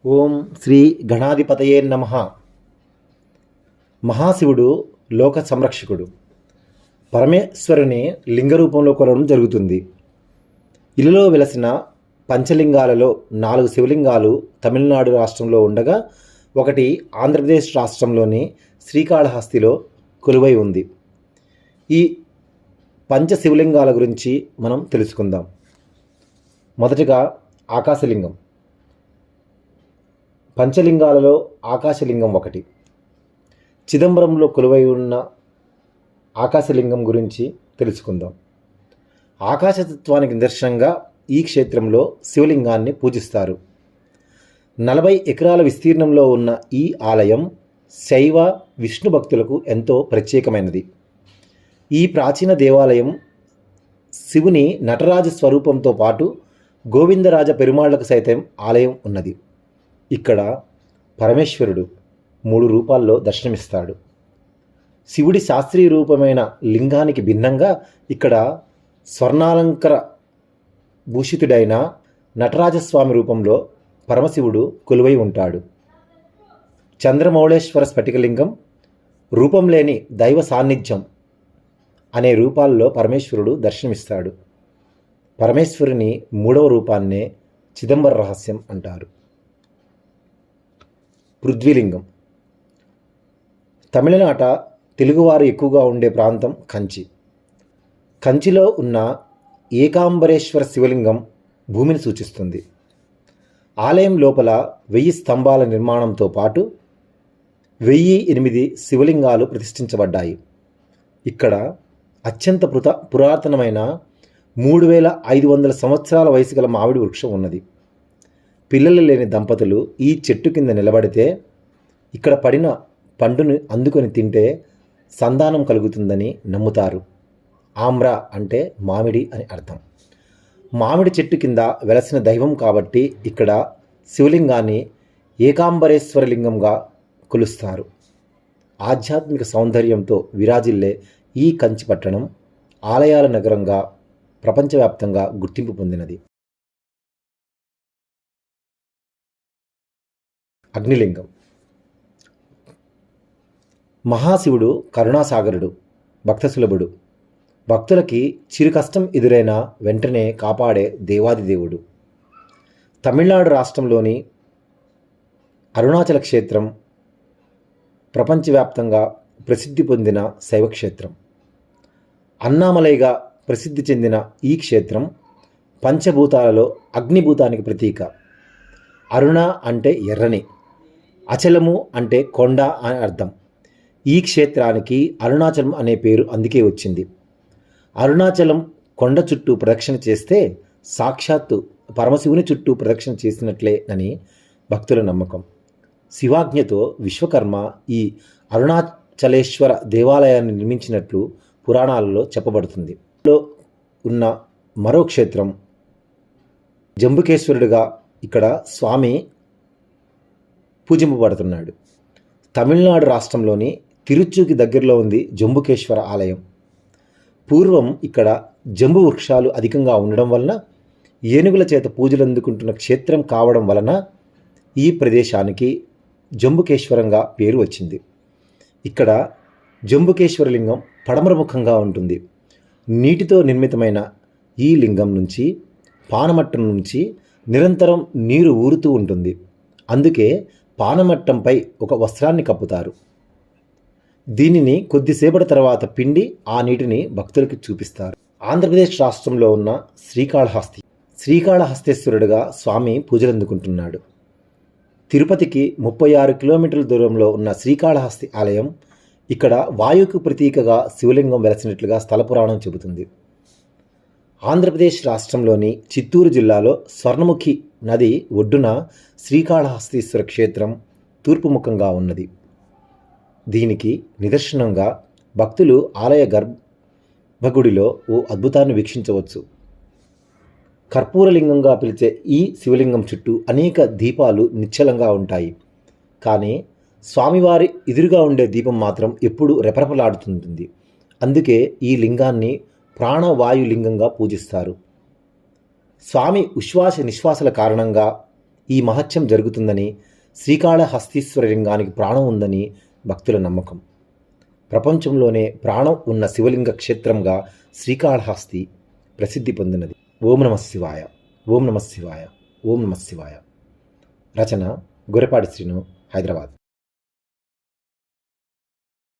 ఓం శ్రీ గణాధిపతయే నమః. మహాశివుడు లోక సంరక్షకుడు. పరమేశ్వరుని లింగ రూపంలో కొలవడం జరుగుతుంది. ఇల్లులో వెలసిన పంచలింగాలలో 4 శివలింగాలు తమిళనాడు రాష్ట్రంలో ఉండగా ఒకటి ఆంధ్రప్రదేశ్ రాష్ట్రంలోని శ్రీకాళహస్తిలో కొలువై ఉంది. ఈ పంచ శివలింగాల గురించి మనం తెలుసుకుందాం. మొదటగా ఆకాశలింగం. పంచలింగాలలో ఆకాశలింగం ఒకటి. చిదంబరంలో కొలువై ఉన్న ఆకాశలింగం గురించి తెలుసుకుందాం. ఆకాశతత్వానికి నిదర్శనంగా ఈ క్షేత్రంలో శివలింగాన్ని పూజిస్తారు. 40 ఎకరాల విస్తీర్ణంలో ఉన్న ఈ ఆలయం శైవ విష్ణు భక్తులకు ఎంతో ప్రత్యేకమైనది. ఈ ప్రాచీన దేవాలయం శివుని నటరాజ స్వరూపంతో పాటు గోవిందరాజ పెరుమాళ్లకు సైతం ఆలయం ఉన్నది. ఇక్కడ పరమేశ్వరుడు 3 రూపాల్లో దర్శనమిస్తాడు. శివుడి శాస్త్రీయ రూపమైన లింగానికి భిన్నంగా ఇక్కడ స్వర్ణాలంకర భూషితుడైన నటరాజస్వామి రూపంలో పరమశివుడు కొలువై ఉంటాడు. చంద్రమౌళేశ్వర స్ఫటికలింగం, రూపం లేని దైవ సాన్నిధ్యం అనే రూపాల్లో పరమేశ్వరుడు దర్శనమిస్తాడు. పరమేశ్వరుని 3వ రూపాన్నే చిదంబర రహస్యం అంటారు. పృథ్వీలింగం. తమిళనాట తెలుగువారు ఎక్కువగా ఉండే ప్రాంతం కంచి. కంచిలో ఉన్న ఏకాంబరేశ్వర శివలింగం భూమిని సూచిస్తుంది. ఆలయం లోపల 1000 స్తంభాల నిర్మాణంతో పాటు 1008 శివలింగాలు ప్రతిష్ఠించబడ్డాయి. ఇక్కడ అత్యంత పురాతనమైన 3500 సంవత్సరాల వయసు గల మామిడి వృక్షం ఉన్నది. పిల్లలు లేని దంపతులు ఈ చెట్టు కింద నిలబడితే ఇక్కడ పడిన పండును అందుకొని తింటే సంతానం కలుగుతుందని నమ్ముతారు. ఆమ్రా అంటే మామిడి అని అర్థం. మామిడి చెట్టు కింద వెలసిన దైవం కాబట్టి ఇక్కడ శివలింగాన్ని ఏకాంబరేశ్వర లింగంగా కొలుస్తారు. ఆధ్యాత్మిక సౌందర్యంతో విరాజిల్లే ఈ కంచి పట్టణం ఆలయాల నగరంగా ప్రపంచవ్యాప్తంగా గుర్తింపు పొందినది. అగ్నిలింగం. మహాశివుడు కరుణాసాగరుడు, భక్తసులభుడు. భక్తులకి చిరు కష్టం ఎదురైన వెంటనే కాపాడే దేవాదిదేవుడు. తమిళనాడు రాష్ట్రంలోని అరుణాచల క్షేత్రం ప్రపంచవ్యాప్తంగా ప్రసిద్ధి పొందిన శైవక్షేత్రం. అన్నామలైగా ప్రసిద్ధి చెందిన ఈ క్షేత్రం పంచభూతాలలో అగ్నిభూతానికి ప్రతీక. అరుణ అంటే ఎర్రని, అచలము అంటే కొండ అని అర్థం. ఈ క్షేత్రానికి అరుణాచలం అనే పేరు అందుకే వచ్చింది. అరుణాచలం కొండ చుట్టూ ప్రదక్షిణ చేస్తే సాక్షాత్తు పరమశివుని చుట్టూ ప్రదక్షిణ చేసినట్లే అని భక్తుల నమ్మకం. శివాజ్ఞతో విశ్వకర్మ ఈ అరుణాచలేశ్వర దేవాలయాన్ని నిర్మించినట్లు పురాణాలలో చెప్పబడుతుంది. ఉన్న మరో క్షేత్రం జంబుకేశ్వరుడిగా ఇక్కడ స్వామి పూజింపబడుతున్నాడు. తమిళనాడు రాష్ట్రంలోని తిరుచుకి దగ్గరలో ఉంది జంబుకేశ్వర ఆలయం. పూర్వం ఇక్కడ జంబు వృక్షాలు అధికంగా ఉండడం వలన ఏనుగుల చేత పూజలు అందుకుంటున్న క్షేత్రం కావడం వలన ఈ ప్రదేశానికి జంబుకేశ్వరంగా పేరు వచ్చింది. ఇక్కడ జంబుకేశ్వర లింగం పడమరముఖంగా ఉంటుంది. నీటితో నిర్మితమైన ఈ లింగం నుంచి పానమట్టం నుంచి నిరంతరం నీరు ఊరుతూ ఉంటుంది. అందుకే పానమట్టంపై ఒక వస్త్రాన్ని కప్పుతారు. దీనిని కొద్దిసేపటి తర్వాత పిండి ఆ నీటిని భక్తులకు చూపిస్తారు. ఆంధ్రప్రదేశ్ రాష్ట్రంలో ఉన్న శ్రీకాళహస్తేశ్వరుడిగా స్వామి పూజలందుకుంటున్నాడు. తిరుపతికి 36 కిలోమీటర్ల దూరంలో ఉన్న శ్రీకాళహస్తి ఆలయం ఇక్కడ వాయువుకు ప్రతీకగా శివలింగం వెలసినట్లుగా స్థల పురాణం చెబుతుంది. ఆంధ్రప్రదేశ్ రాష్ట్రంలోని చిత్తూరు జిల్లాలో స్వర్ణముఖి నది ఒడ్డున శ్రీకాళహస్తీశ్వర క్షేత్రం తూర్పుముఖంగా ఉన్నది. దీనికి నిదర్శనంగా భక్తులు ఆలయ గర్భగుడిలో ఓ అద్భుతాన్ని వీక్షించవచ్చు. కర్పూరలింగంగా పిలిచే ఈ శివలింగం చుట్టూ అనేక దీపాలు నిశ్చలంగా ఉంటాయి. కానీ స్వామివారి ఎదురుగా ఉండే దీపం మాత్రం ఎప్పుడూ రెపరెపలాడుతుంటుంది. అందుకే ఈ లింగాన్ని ప్రాణవాయులింగంగా పూజిస్తారు. స్వామి ఉశ్వాస నిశ్వాసల కారణంగా ఈ మహత్యం జరుగుతుందని, శ్రీకాళహస్తీశ్వర లింగానికి ప్రాణం ఉందని భక్తుల నమ్మకం. ప్రపంచంలోనే ప్రాణం ఉన్న శివలింగ క్షేత్రంగా శ్రీకాళహస్తి ప్రసిద్ధి పొందినది. ఓం నమః శివాయ, ఓం నమః శివాయ, ఓం నమః శివాయ. రచన గొర్రెపాటి శ్రీను, హైదరాబాద్.